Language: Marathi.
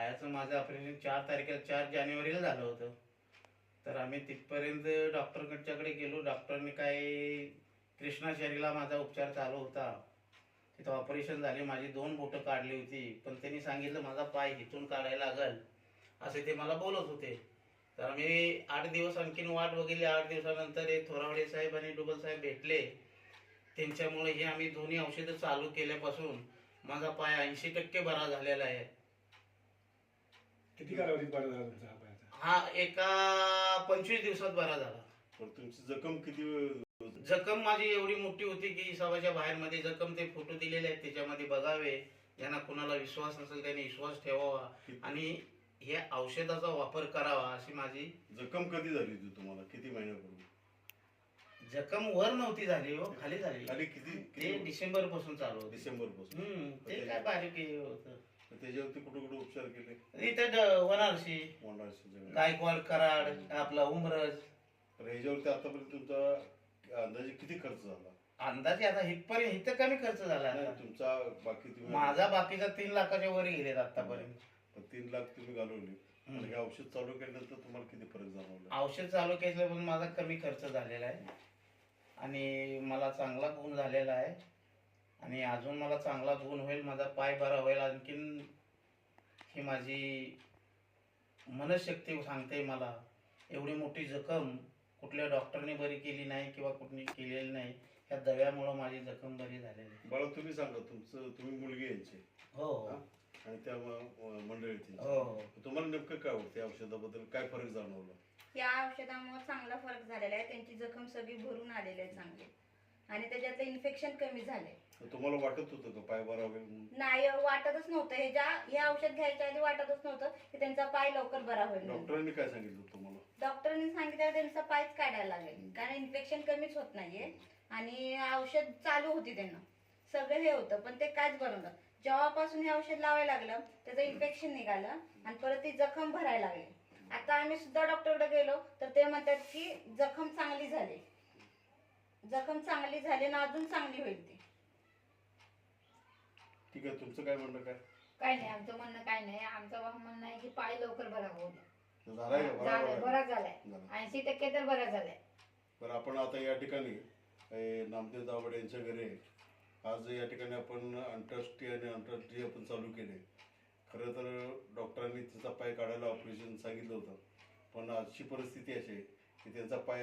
पायाचं माझं ऑपरेशन 4 जानेवारीला झालं होतं. तर आम्ही तिथपर्यंत डॉक्टरकडच्याकडे गेलो. डॉक्टरने काय कृष्णाचारीला माझा उपचार चालू होता. तिथं ऑपरेशन झाले, माझी 2 बोटं काढली होती. पण त्यांनी सांगितलं माझा पाय इथून काढायला लागल असे ते मला बोलत होते. तर आम्ही 8 दिवस आणखीन वाट बघितली. 8 दिवसानंतर हे थोरावडे साहेब आणि डुबल साहेब भेटले. त्यांच्यामुळे हे आम्ही दोन्ही औषधं चालू केल्यापासून माझा पाय 80% बरा झालेला आहे. किती कालावधीत बरा झाला तुमचा हा पायाचा? हा एका 25 दिवसात बरा झाला. पण तुमची जखम किती जखम माझी एवढी मोठी होती की हिसाबाच्या बाहेर मध्ये जखम. ते फोटो दिलेले आहेत त्याच्यामध्ये बघावे. ज्यांना कुणाला विश्वास नसेल त्यांनी विश्वास ठेवावा आणि हे औषधाचा वापर करावा अशी माझी. जखम कधी झाली होती तुम्हाला? किती महिन्यापूर्वी? जखम वर नव्हती झाली हो, खाली झाली. खाली किती ते डिसेंबर पासून चालू होतं. डिसेंबर पासून? ते काय बारीक हे होतं. त्याच्यावरती कुठे कुठे उपचार केले? इथे वनारशी, गायकवाड, कराड, आपला उमरज. तर ह्याच्यावरती आतापर्यंत तुमचा अंदाजे किती खर्च झाला? अंदाजे आता इथपर्यंत इथं कमी खर्च झाला. नाही, तुमचा बाकी तुम्ही माझा बाकीचा 3 लाखाच्या वर गेलेत आतापर्यंत. 3 लाख तुम्ही घालवले. हे औषध चालू केल्यानंतर तुम्हाला किती फरक जाणवला? औषध चालू केल्यापासून माझा कमी खर्च झालेला आहे आणि मला चांगला गुण झालेला आहे आणि अजून मला चांगला गुण होईल. माझा पाय बरा होईल. आणखीन ही माझी मनशक्ती सांगते मला. एवढी मोठी जखम कुठल्या डॉक्टरने बरी केली नाही किंवा कुठली केलेली नाही. ह्या दव्यामुळं माझी जखम बरी झालेली आहे. बाळा तुम्ही सांगा, तुम्ही मुलगी यांची हो आणि त्या मंडळीची. हो. तुम्हाला नेमकं काय होतं या औषधाबद्दल? काय फरक जाणवला? या औषधामुळे चांगला फरक झालेला आहे. त्यांची जखम सगळी भरून आलेली आहे चांगली आणि त्याच्यातलं इन्फेक्शन कमी झाले. तुम्हाला वाटत होतं का पाय बरा होईल म्हणून? नाही, वाटतच नव्हतं. हे औषध घ्यायच्या आधी वाटतच नव्हतं की त्यांचा पाय लवकर बरा होईल. डॉक्टरांनी काय सांगितलं तुम्हाला? डॉक्टरनी सांगितलं त्यांचा पायच काढायला लागेल कारण इन्फेक्शन कमीच होत नाहीये आणि औषध चालू होती त्यांना. सगळं हे होतं पण ते कायच बनवलं. जेव्हापासून हे औषध लावायला लागलं त्याचं इन्फेक्शन निघालं आणि परत ती जखम भरायला लागली. आता आम्ही सुद्धा डॉक्टरकडे गेलो तर ते म्हणतात की जखम चांगली झाली. जखम चांगली झाली ना अजून चांगली होईल ती. ठीक आहे, तुमचं काय म्हणणं? काय नाही, आमचं म्हणणं काय नाही. आमचं म्हणणं आहे की पाय लवकर बरा होऊ द्या. झालाय का? बरा झालाय. 80% तर बरा झालाय. बरं, आपण आता या ठिकाणी नामदेव दावडे यांच्या घरी आज या ठिकाणी आपण आंतरराष्ट्रीय आणि आंतरराष्ट्रीय आपण चालू केले. खरं तर डॉक्टरांनी तिचा पाय काढायला ऑपरेशन सांगितलं होतं पण आजची परिस्थिती अशी आहे की त्यांचा पाय